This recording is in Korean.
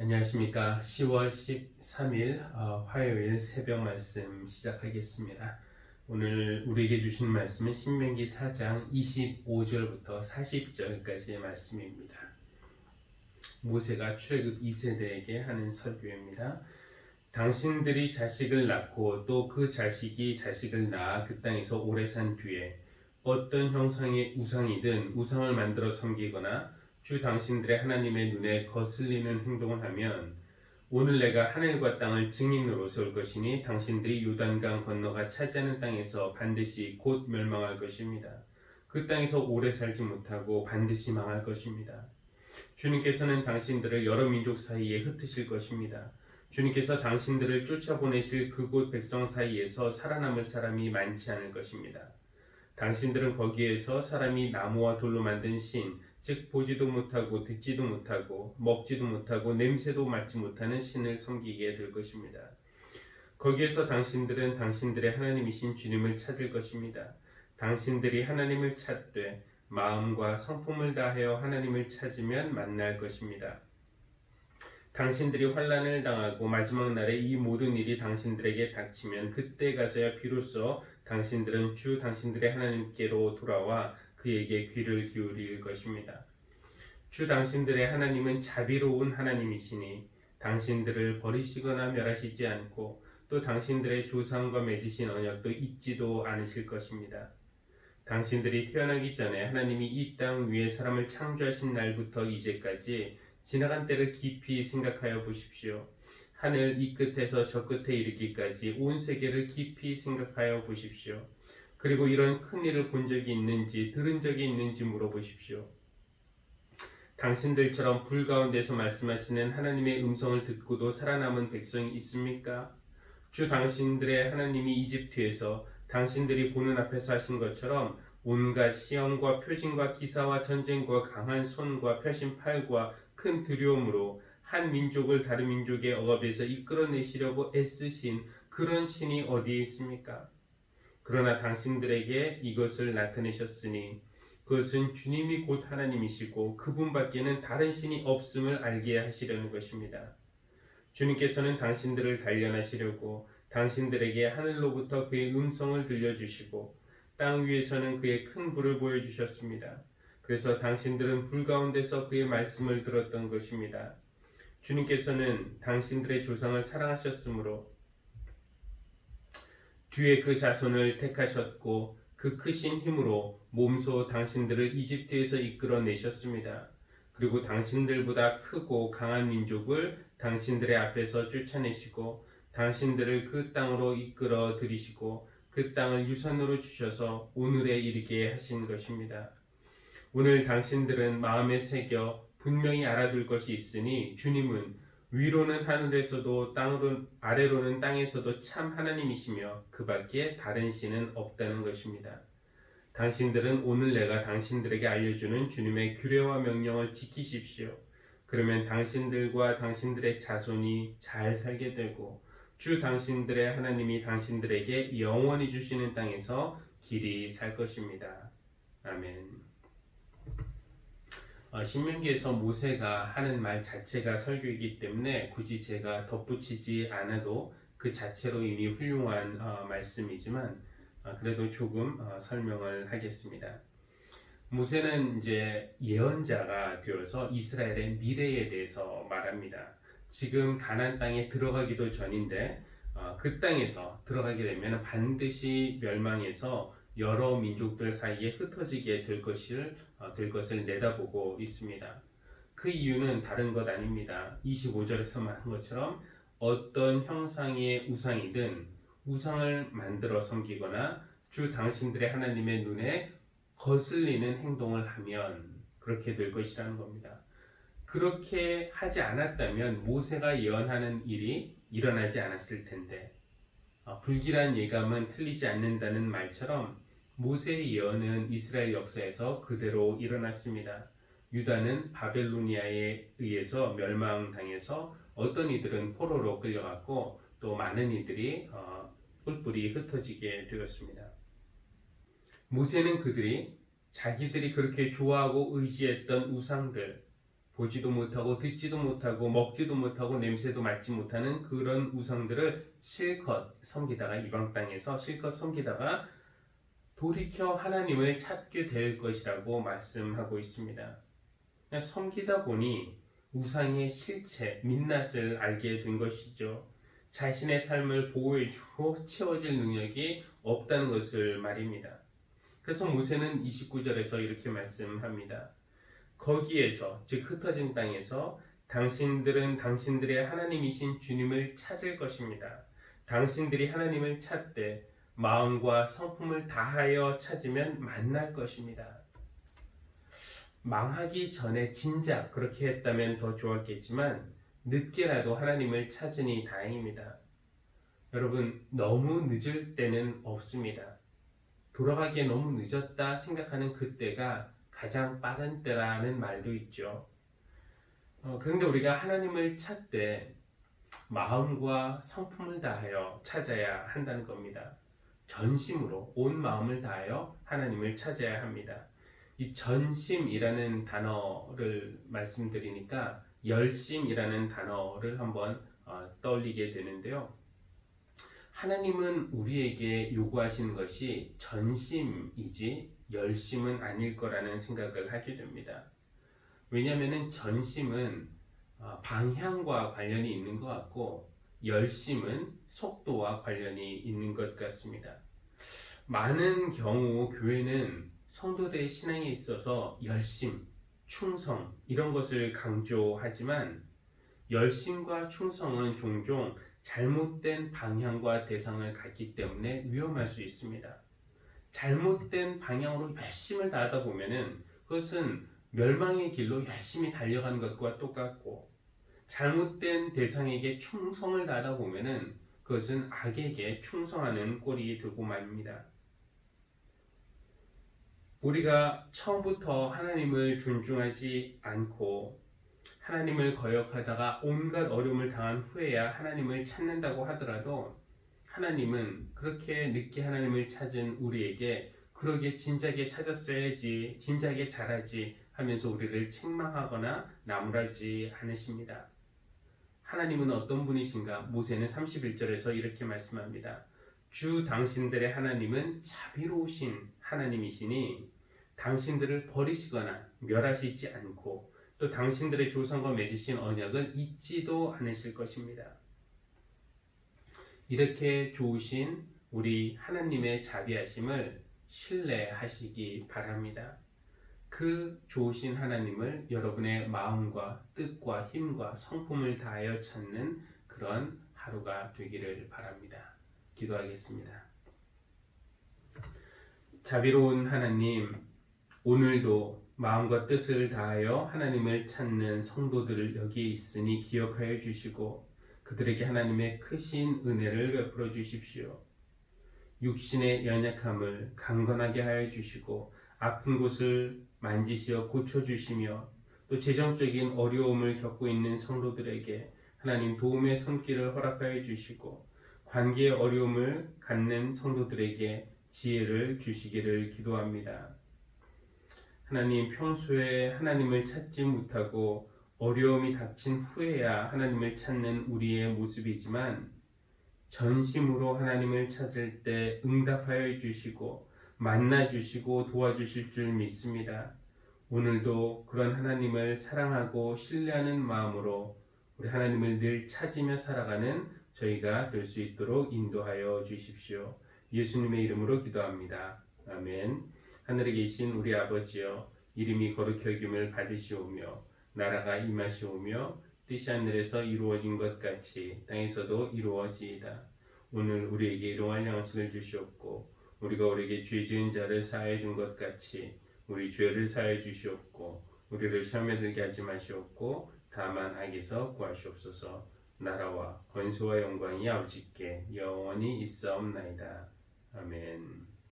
안녕하십니까. 10월 13일 화요일 새벽 말씀 시작하겠습니다. 오늘 우리에게 주신 말씀은 신명기 4장 25절부터 40절까지의 말씀입니다. 모세가 출애굽 2세대에게 하는 설교입니다. 당신들이 자식을 낳고 또 그 자식이 자식을 낳아 그 땅에서 오래 산 뒤에 어떤 형상의 우상이든 우상을 만들어 섬기거나 주 당신들의 하나님의 눈에 거슬리는 행동을 하면 오늘 내가 하늘과 땅을 증인으로 세울 것이니 당신들이 요단강 건너가 차지하는 땅에서 반드시 곧 멸망할 것입니다. 그 땅에서 오래 살지 못하고 반드시 망할 것입니다. 주님께서는 당신들을 여러 민족 사이에 흩으실 것입니다. 주님께서 당신들을 쫓아보내실 그곳 백성 사이에서 살아남을 사람이 많지 않을 것입니다. 당신들은 거기에서 사람이 나무와 돌로 만든 신, 즉 보지도 못하고 듣지도 못하고 먹지도 못하고 냄새도 맡지 못하는 신을 섬기게 될 것입니다. 거기에서 당신들은 당신들의 하나님이신 주님을 찾을 것입니다. 당신들이 하나님을 찾되 마음과 성품을 다하여 하나님을 찾으면 만날 것입니다. 당신들이 환난을 당하고 마지막 날에 이 모든 일이 당신들에게 닥치면 그때 가서야 비로소 당신들은 주 당신들의 하나님께로 돌아와 그에게 귀를 기울일 것입니다. 주 당신들의 하나님은 자비로운 하나님이시니 당신들을 버리시거나 멸하시지 않고 또 당신들의 조상과 맺으신 언약도 잊지도 않으실 것입니다. 당신들이 태어나기 전에 하나님이 이 땅 위에 사람을 창조하신 날부터 이제까지 지나간 때를 깊이 생각하여 보십시오. 하늘 이 끝에서 저 끝에 이르기까지 온 세계를 깊이 생각하여 보십시오. 그리고 이런 큰 일을 본 적이 있는지 들은 적이 있는지 물어보십시오. 당신들처럼 불 가운데서 말씀하시는 하나님의 음성을 듣고도 살아남은 백성이 있습니까? 주 당신들의 하나님이 이집트에서 당신들이 보는 앞에서 하신 것처럼 온갖 시험과 표징과 기사와 전쟁과 강한 손과 펴신 팔과 큰 두려움으로 한 민족을 다른 민족의 억압에서 이끌어내시려고 애쓰신 그런 신이 어디에 있습니까? 그러나 당신들에게 이것을 나타내셨으니 그것은 주님이 곧 하나님이시고 그분밖에는 다른 신이 없음을 알게 하시려는 것입니다. 주님께서는 당신들을 단련하시려고 당신들에게 하늘로부터 그의 음성을 들려주시고 땅 위에서는 그의 큰 불을 보여주셨습니다. 그래서 당신들은 불 가운데서 그의 말씀을 들었던 것입니다. 주님께서는 당신들의 조상을 사랑하셨으므로 뒤에 그 자손을 택하셨고 그 크신 힘으로 몸소 당신들을 이집트에서 이끌어내셨습니다. 그리고 당신들보다 크고 강한 민족을 당신들의 앞에서 쫓아내시고 당신들을 그 땅으로 이끌어 들이시고 그 땅을 유산으로 주셔서 오늘에 이르게 하신 것입니다. 오늘 당신들은 마음에 새겨 분명히 알아둘 것이 있으니 주님은 위로는 하늘에서도 아래로는 땅에서도 참 하나님이시며 그 밖에 다른 신은 없다는 것입니다. 당신들은 오늘 내가 당신들에게 알려주는 주님의 규례와 명령을 지키십시오. 그러면 당신들과 당신들의 자손이 잘 살게 되고 주 당신들의 하나님이 당신들에게 영원히 주시는 땅에서 길이 살 것입니다. 아멘. 신명기에서 모세가 하는 말 자체가 설교이기 때문에 굳이 제가 덧붙이지 않아도 그 자체로 이미 훌륭한 말씀이지만 그래도 조금 설명을 하겠습니다. 모세는 이제 예언자가 되어서 이스라엘의 미래에 대해서 말합니다. 지금 가나안 땅에 들어가기도 전인데 그 땅에서 들어가게 되면 반드시 멸망해서 여러 민족들 사이에 흩어지게 될 것을 내다보고 있습니다. 그 이유는 다른 것 아닙니다. 25절에서 말한 것처럼 어떤 형상의 우상이든 우상을 만들어 섬기거나 주 당신들의 하나님의 눈에 거슬리는 행동을 하면 그렇게 될 것이라는 겁니다. 그렇게 하지 않았다면 모세가 예언하는 일이 일어나지 않았을 텐데 불길한 예감은 틀리지 않는다는 말처럼 모세의 예언은 이스라엘 역사에서 그대로 일어났습니다. 유다는 바벨로니아에 의해서 멸망당해서 어떤 이들은 포로로 끌려갔고 또 많은 이들이 뿔뿔이 흩어지게 되었습니다. 모세는 그들이 자기들이 그렇게 좋아하고 의지했던 우상들, 보지도 못하고 듣지도 못하고 먹지도 못하고 냄새도 맡지 못하는 그런 우상들을 실컷 섬기다가 이방 땅에서 실컷 섬기다가 돌이켜 하나님을 찾게 될 것이라고 말씀하고 있습니다. 섬기다 보니 우상의 실체, 민낯을 알게 된 것이죠. 자신의 삶을 보호해주고 채워질 능력이 없다는 것을 말입니다. 그래서 모세는 29절에서 이렇게 말씀합니다. 거기에서, 즉 흩어진 땅에서 당신들은 당신들의 하나님이신 주님을 찾을 것입니다. 당신들이 하나님을 찾되 마음과 성품을 다하여 찾으면 만날 것입니다. 망하기 전에 진작 그렇게 했다면 더 좋았겠지만 늦게라도 하나님을 찾으니 다행입니다. 여러분, 너무 늦을 때는 없습니다. 돌아가기에 너무 늦었다 생각하는 그때가 가장 빠른 때라는 말도 있죠. 그런데 우리가 하나님을 찾되 마음과 성품을 다하여 찾아야 한다는 겁니다. 전심으로 온 마음을 다하여 하나님을 찾아야 합니다. 이 전심이라는 단어를 말씀드리니까 열심이라는 단어를 한번 떠올리게 되는데요. 하나님은 우리에게 요구하시는 것이 전심이지 열심은 아닐 거라는 생각을 하게 됩니다. 왜냐하면 전심은 방향과 관련이 있는 것 같고 열심은 속도와 관련이 있는 것 같습니다. 많은 경우 교회는 성도들의 신앙에 있어서 열심, 충성 이런 것을 강조하지만 열심과 충성은 종종 잘못된 방향과 대상을 갖기 때문에 위험할 수 있습니다. 잘못된 방향으로 열심을 다하다 보면은 그것은 멸망의 길로 열심히 달려가는 것과 똑같고, 잘못된 대상에게 충성을 다하다 보면은 그것은 악에게 충성하는 꼴이 되고 말입니다. 우리가 처음부터 하나님을 존중하지 않고 하나님을 거역하다가 온갖 어려움을 당한 후에야 하나님을 찾는다고 하더라도 하나님은 그렇게 늦게 하나님을 찾은 우리에게 그러게 진작에 찾았어야지, 진작에 잘하지 하면서 우리를 책망하거나 나무라지 않으십니다. 하나님은 어떤 분이신가? 모세는 31절에서 이렇게 말씀합니다. 주 당신들의 하나님은 자비로우신 하나님이시니 당신들을 버리시거나 멸하시지 않고 또 당신들의 조상과 맺으신 언약을 잊지도 않으실 것입니다. 이렇게 좋으신 우리 하나님의 자비하심을 신뢰하시기 바랍니다. 그 좋으신 하나님을 여러분의 마음과 뜻과 힘과 성품을 다하여 찾는 그런 하루가 되기를 바랍니다. 기도하겠습니다. 자비로운 하나님, 오늘도 마음과 뜻을 다하여 하나님을 찾는 성도들을 여기에 있으니 기억하여 주시고 그들에게 하나님의 크신 은혜를 베풀어 주십시오. 육신의 연약함을 강건하게 하여 주시고 아픈 곳을 만지시어 고쳐주시며 또 재정적인 어려움을 겪고 있는 성도들에게 하나님 도움의 손길을 허락하여 주시고 관계의 어려움을 갖는 성도들에게 지혜를 주시기를 기도합니다. 하나님, 평소에 하나님을 찾지 못하고 어려움이 닥친 후에야 하나님을 찾는 우리의 모습이지만 전심으로 하나님을 찾을 때 응답하여 주시고 만나 주시고 도와주실 줄 믿습니다. 오늘도 그런 하나님을 사랑하고 신뢰하는 마음으로 우리 하나님을 늘 찾으며 살아가는 저희가 될 수 있도록 인도하여 주십시오. 예수님의 이름으로 기도합니다. 아멘. 하늘에 계신 우리 아버지여, 이름이 거룩히 여김을 받으시오며 나라가 임하시오며 뜻이 하늘에서 이루어진 것 같이 땅에서도 이루어지이다. 오늘 우리에게 일용할 양식을 주시옵고 우리가 우리에게 죄 지은 자를 사하여 준 것 같이 우리 죄를 사하여 주시옵고 우리를 시험에 들게 하지 마시옵고 다만 악에서 구하시옵소서. 나라와 권세와 영광이 아버지께 영원히 있사옵나이다. 아멘.